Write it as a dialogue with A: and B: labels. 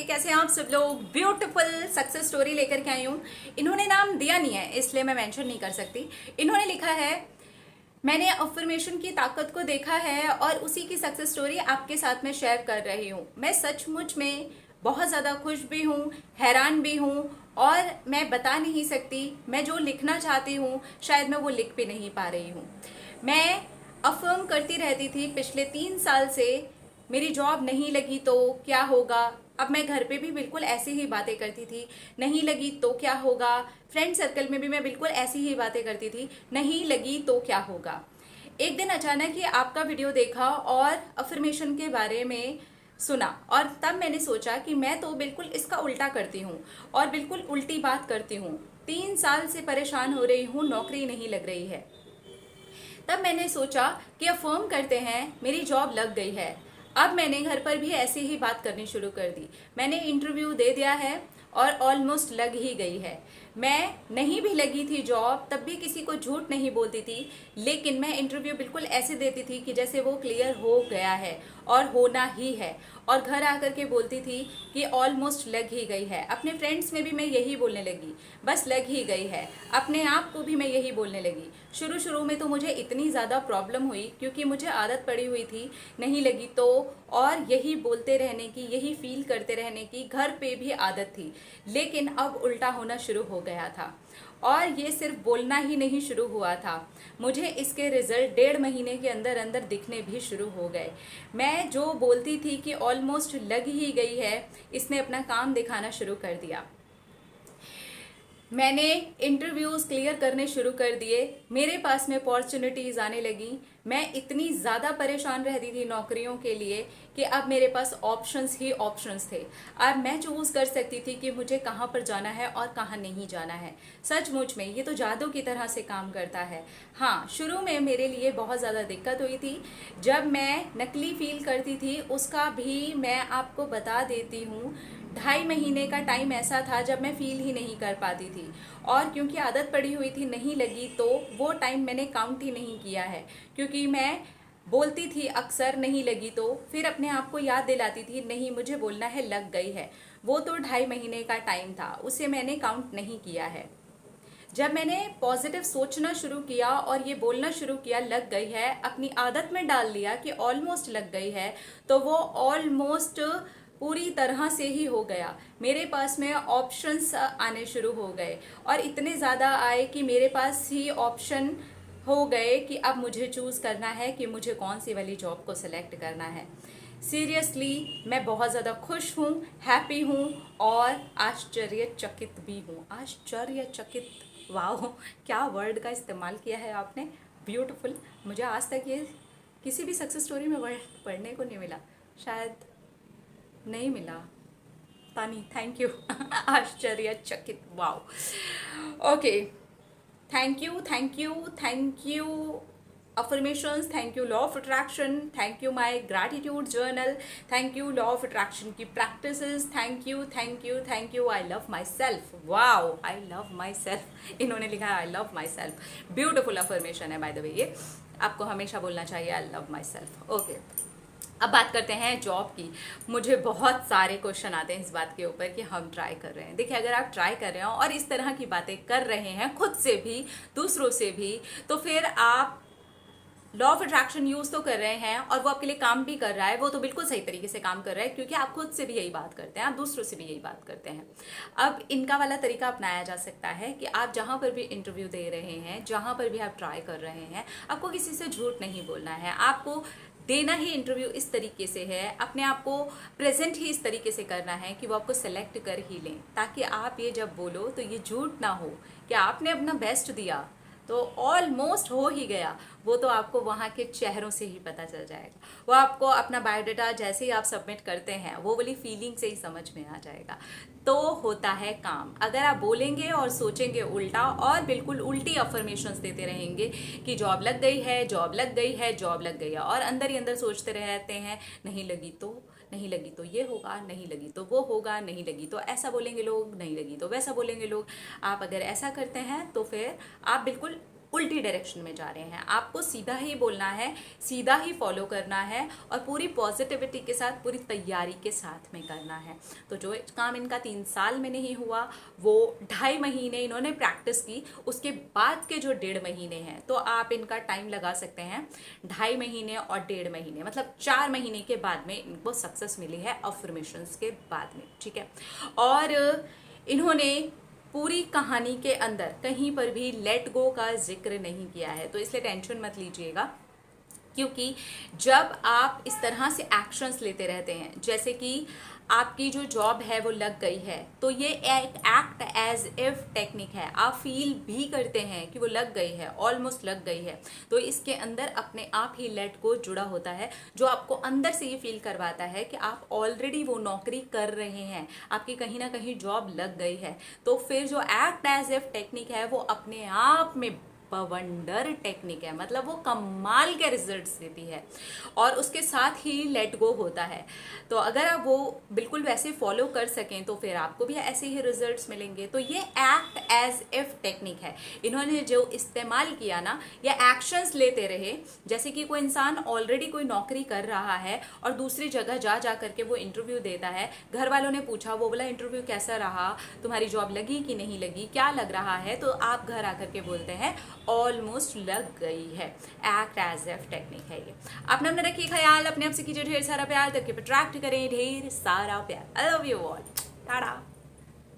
A: कैसे हैं आप सब लोग। ब्यूटीफुल सक्सेस स्टोरी लेकर के आई हूँ। इन्होंने नाम दिया नहीं है इसलिए मैं मेंशन नहीं कर सकती। इन्होंने लिखा है, मैंने अफर्मेशन की ताकत को देखा है और उसी की सक्सेस स्टोरी आपके साथ में शेयर कर रही हूँ। मैं सचमुच में बहुत ज़्यादा खुश भी हूँ, हैरान भी हूँ और मैं बता नहीं सकती। मैं जो लिखना चाहती हूँ शायद मैं वो लिख भी नहीं पा रही हूँ। मैं अफर्म करती रहती थी पिछले 3 साल से, मेरी जॉब नहीं लगी तो क्या होगा। अब मैं घर पे भी बिल्कुल ऐसी ही बातें करती थी, नहीं लगी तो क्या होगा। फ्रेंड सर्कल में भी मैं बिल्कुल ऐसी ही बातें करती थी, नहीं लगी तो क्या होगा। एक दिन अचानक ही आपका वीडियो देखा और अफर्मेशन के बारे में सुना और तब मैंने सोचा कि मैं तो बिल्कुल इसका उल्टा करती हूँ और बिल्कुल उल्टी बात करती हूँ। 3 साल से परेशान हो रही हूँ, नौकरी नहीं लग रही है। तब मैंने सोचा कि अफर्म करते हैं, मेरी जॉब लग गई है। अब मैंने घर पर भी ऐसे ही बात करनी शुरू कर दी। मैंने इंटरव्यू दे दिया है और ऑलमोस्ट लग ही गई है। मैं नहीं भी लगी थी जॉब तब भी किसी को झूठ नहीं बोलती थी, लेकिन मैं इंटरव्यू बिल्कुल ऐसे देती थी कि जैसे वो क्लियर हो गया है और होना ही है। और घर आकर के बोलती थी कि ऑलमोस्ट लग ही गई है। अपने फ्रेंड्स में भी मैं यही बोलने लगी, बस लग ही गई है। अपने आप को भी मैं यही बोलने लगी। शुरू शुरू में तो मुझे इतनी ज़्यादा प्रॉब्लम हुई क्योंकि मुझे आदत पड़ी हुई थी नहीं लगी तो, और यही बोलते रहने की, यही फील करते रहने की घर पे भी आदत थी। लेकिन अब उल्टा होना शुरू हो गया था और ये सिर्फ बोलना ही नहीं शुरू हुआ था, मुझे इसके रिजल्ट 1.5 महीने के अंदर अंदर दिखने भी शुरू हो गए। मैं जो बोलती थी कि ऑलमोस्ट लग ही गई है, इसने अपना काम दिखाना शुरू कर दिया। मैंने इंटरव्यूज़ क्लियर करने शुरू कर दिए, मेरे पास में अपॉर्चुनिटीज़ आने लगी। मैं इतनी ज़्यादा परेशान रहती थी नौकरियों के लिए कि अब मेरे पास ऑप्शंस ही ऑप्शंस थे। अब मैं चूज़ कर सकती थी कि मुझे कहाँ पर जाना है और कहाँ नहीं जाना है। सचमुच में ये तो जादू की तरह से काम करता है। हाँ, शुरू में मेरे लिए बहुत ज़्यादा दिक्कत हुई थी। जब मैं नकली फील करती थी उसका भी मैं आपको बता देती हूँ। 2.5 महीने का टाइम ऐसा था जब मैं फील ही नहीं कर पाती थी, और क्योंकि आदत पड़ी हुई थी नहीं लगी तो वो टाइम मैंने काउंट ही नहीं किया है। क्योंकि मैं बोलती थी अक्सर नहीं लगी तो फिर अपने आप को याद दिलाती थी नहीं मुझे बोलना है लग गई है। वो तो 2.5 महीने का टाइम था, उसे मैंने काउंट नहीं किया है। जब मैंने पॉजिटिव सोचना शुरू किया और ये बोलना शुरू किया लग गई है, अपनी आदत में डाल लिया कि ऑलमोस्ट लग गई है, तो वो ऑलमोस्ट पूरी तरह से ही हो गया। मेरे पास में ऑप्शंस आने शुरू हो गए और इतने ज़्यादा आए कि मेरे पास ही ऑप्शन हो गए कि अब मुझे चूज़ करना है कि मुझे कौन सी वाली जॉब को सिलेक्ट करना है। सीरियसली मैं बहुत ज़्यादा खुश हूँ, हैप्पी हूँ और आश्चर्यचकित भी हूँ। आश्चर्यचकित, वाह क्या वर्ड का इस्तेमाल किया है आपने, ब्यूटीफुल। मुझे आज तक ये किसी भी सक्सेस स्टोरी में वर्ड पढ़ने को नहीं मिला, शायद नहीं मिला, पता नहीं। थैंक यू आश्चर्यचकित, वाह। Okay, thank you, thank you, thank you affirmations, thank you law of attraction, थैंक यू माय ग्रैटिट्यूड जर्नल, थैंक यू लॉ ऑफ अट्रैक्शन की practices, thank you, thank you, thank you. I love myself, wow I love myself. इन्होंने लिखा है I love myself. Beautiful affirmation है बाय द वे, ये आपको हमेशा बोलना चाहिए I love myself. Okay, अब बात करते हैं जॉब की। मुझे बहुत सारे क्वेश्चन आते हैं इस बात के ऊपर कि हम ट्राई कर रहे हैं। देखिए, अगर आप ट्राई कर रहे हो और इस तरह की बातें कर रहे हैं खुद से भी दूसरों से भी, तो फिर आप लॉ ऑफ अट्रैक्शन यूज तो कर रहे हैं और वो आपके लिए काम भी कर रहा है। वो तो बिल्कुल सही तरीके से काम कर रहा है क्योंकि आप खुद से भी यही बात करते हैं, आप दूसरों से भी यही बात करते हैं। अब इनका वाला तरीका अपनाया जा सकता है कि आप जहां पर भी इंटरव्यू दे रहे हैं, जहां पर भी आप ट्राई कर रहे हैं, आपको किसी से झूठ नहीं बोलना है। आपको देना ही इंटरव्यू इस तरीके से है, अपने आप को प्रेजेंट ही इस तरीके से करना है कि वो आपको सेलेक्ट कर ही लें, ताकि आप ये जब बोलो तो ये झूठ ना हो कि आपने अपना बेस्ट दिया तो ऑलमोस्ट हो ही गया। वो तो आपको वहाँ के चेहरों से ही पता चल जाएगा। वो आपको अपना बायोडाटा जैसे ही आप सबमिट करते हैं वो वाली फीलिंग से ही समझ में आ जाएगा। तो होता है काम। अगर आप बोलेंगे और सोचेंगे उल्टा और बिल्कुल उल्टी अफर्मेशंस देते रहेंगे कि जॉब लग गई है, जॉब लग गई है, जॉब लग गई है, और अंदर ही अंदर सोचते रहते हैं नहीं लगी तो, नहीं लगी तो ये होगा, नहीं लगी तो वो होगा, नहीं लगी तो ऐसा बोलेंगे लोग, नहीं लगी तो वैसा बोलेंगे लोग। आप अगर ऐसा करते हैं तो फिर आप बिल्कुल उल्टी डायरेक्शन में जा रहे हैं। आपको सीधा ही बोलना है, सीधा ही फॉलो करना है और पूरी पॉजिटिविटी के साथ, पूरी तैयारी के साथ में करना है। तो जो काम इनका 3 साल में नहीं हुआ वो 2.5 महीने इन्होंने प्रैक्टिस की, उसके बाद के जो 1.5 महीने हैं तो आप इनका टाइम लगा सकते हैं 2.5 महीने और 1.5 महीने, मतलब 4 महीने के बाद में इनको सक्सेस मिली है अफर्मेशंस के बाद में, ठीक है। और इन्होंने पूरी कहानी के अंदर कहीं पर भी लेट गो का जिक्र नहीं किया है, तो इसलिए टेंशन मत लीजिएगा। क्योंकि जब आप इस तरह से एक्शंस लेते रहते हैं, जैसे कि आपकी जो जॉब है वो लग गई है, तो ये एक एक्ट एज इफ टेक्निक है, आप फील भी करते हैं कि वो लग गई है, ऑलमोस्ट लग गई है, तो इसके अंदर अपने आप ही लेट गो जुड़ा होता है, जो आपको अंदर से ये फील करवाता है कि आप ऑलरेडी वो नौकरी कर रहे हैं, आपकी कहीं ना कहीं जॉब लग गई है। तो फिर जो एक्ट एज इफ टेक्निक है वो अपने आप में वंडर टेक्निक है, मतलब वो कमाल के रिजल्ट्स देती है और उसके साथ ही लेट गो होता है। तो अगर आप वो बिल्कुल वैसे फॉलो कर सकें तो फिर आपको भी ऐसे ही रिजल्ट्स मिलेंगे। तो ये एक्ट एज इफ टेक्निक है, इन्होंने जो इस्तेमाल किया ना, ये एक्शंस लेते रहे। जैसे कि कोई इंसान ऑलरेडी कोई नौकरी कर रहा है और दूसरी जगह जा करके वो इंटरव्यू देता है, घर वालों ने पूछा, वो बोला इंटरव्यू कैसा रहा, तुम्हारी जॉब लगी कि नहीं लगी, क्या लग रहा है, तो आप घर आकर के बोलते हैं ऑलमोस्ट लग गई है। एक्ट एज इफ टेक्निक है ये। अपना रखिए ख्याल, अपने आप से कीजिए ढेर सारा प्यार, तब के अट्रैक्ट करें ढेर सारा प्यार। I love you all, Tata.